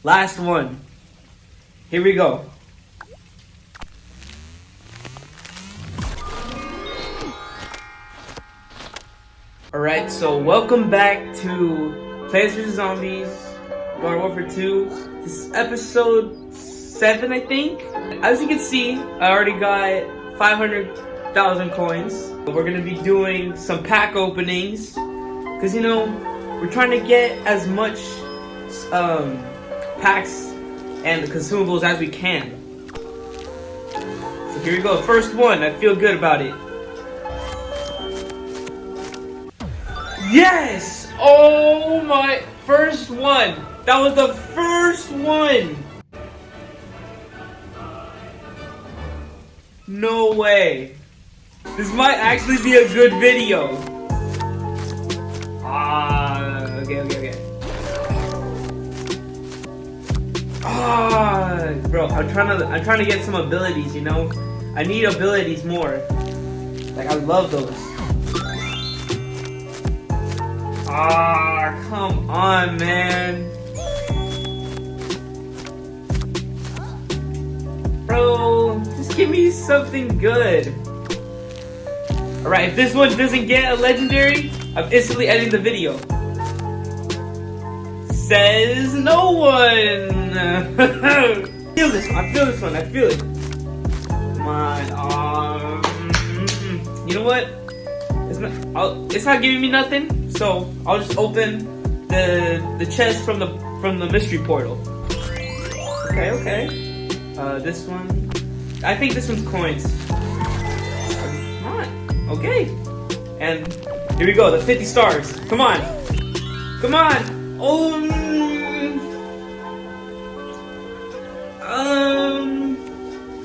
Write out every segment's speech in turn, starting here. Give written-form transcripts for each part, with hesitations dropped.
Last one. Here we go. Alright, so welcome back to Plants vs. Zombies, Garden Warfare 2. This is episode 7, I think. As you can see, I already got 500,000 coins. We're gonna be doing some pack openings, because you know, we're trying to get as much packs and the consumables as we can. So here we go, first one. I feel good about it. Yes! Oh my, first one. That was the first one. No way. This might actually be a good video. Okay. Bro, I'm trying to get some abilities, you know? I need abilities more. Like, I love those. Come on, man. Bro, just give me something good. Alright, if this one doesn't get a legendary, I'm instantly ending the video. Says no one. I feel this one. I feel it. Come on. You know what? It's not giving me nothing, so I'll just open the chest from the mystery portal. Okay. This one. I think this one's coins. Come on. Okay. And here we go. The 50 stars. Come on.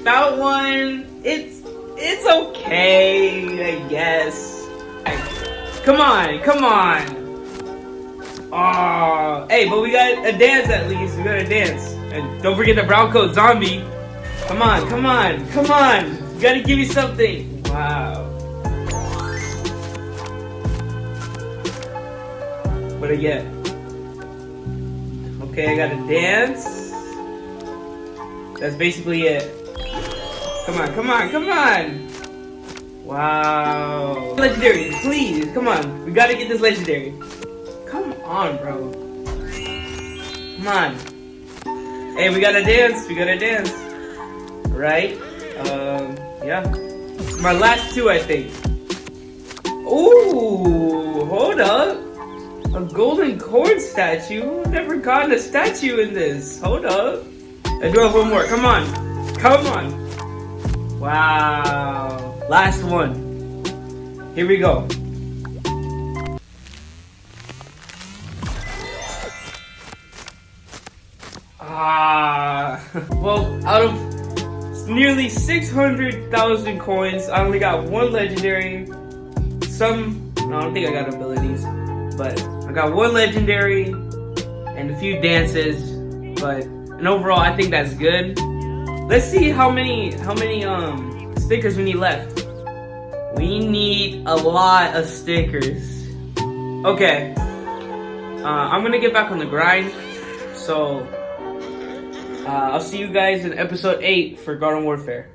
That one. It's okay, I guess. Come on. Hey, but we got a dance at least. We got a dance. And don't forget the brown coat zombie. Come on. You gotta give me something. Wow. What'd I get? Okay, I got a dance. That's basically it. Come on. Wow. Legendary, please. Come on. We gotta get this legendary. Come on, bro. Come on. Hey, we gotta dance. Right? Yeah. My last two, I think. Ooh, hold up. A golden corn statue? I've never gotten a statue in this. Hold up. I do have one more. Come on. Wow. Last one. Here we go. Well, out of nearly 600,000 coins, I only got one legendary. No, I don't think I got abilities, but I got one legendary and a few dances. And overall, I think that's good. Let's see how many stickers we need left. We need a lot of stickers. Okay. I'm gonna get back on the grind. So I'll see you guys in episode 8 for Garden Warfare.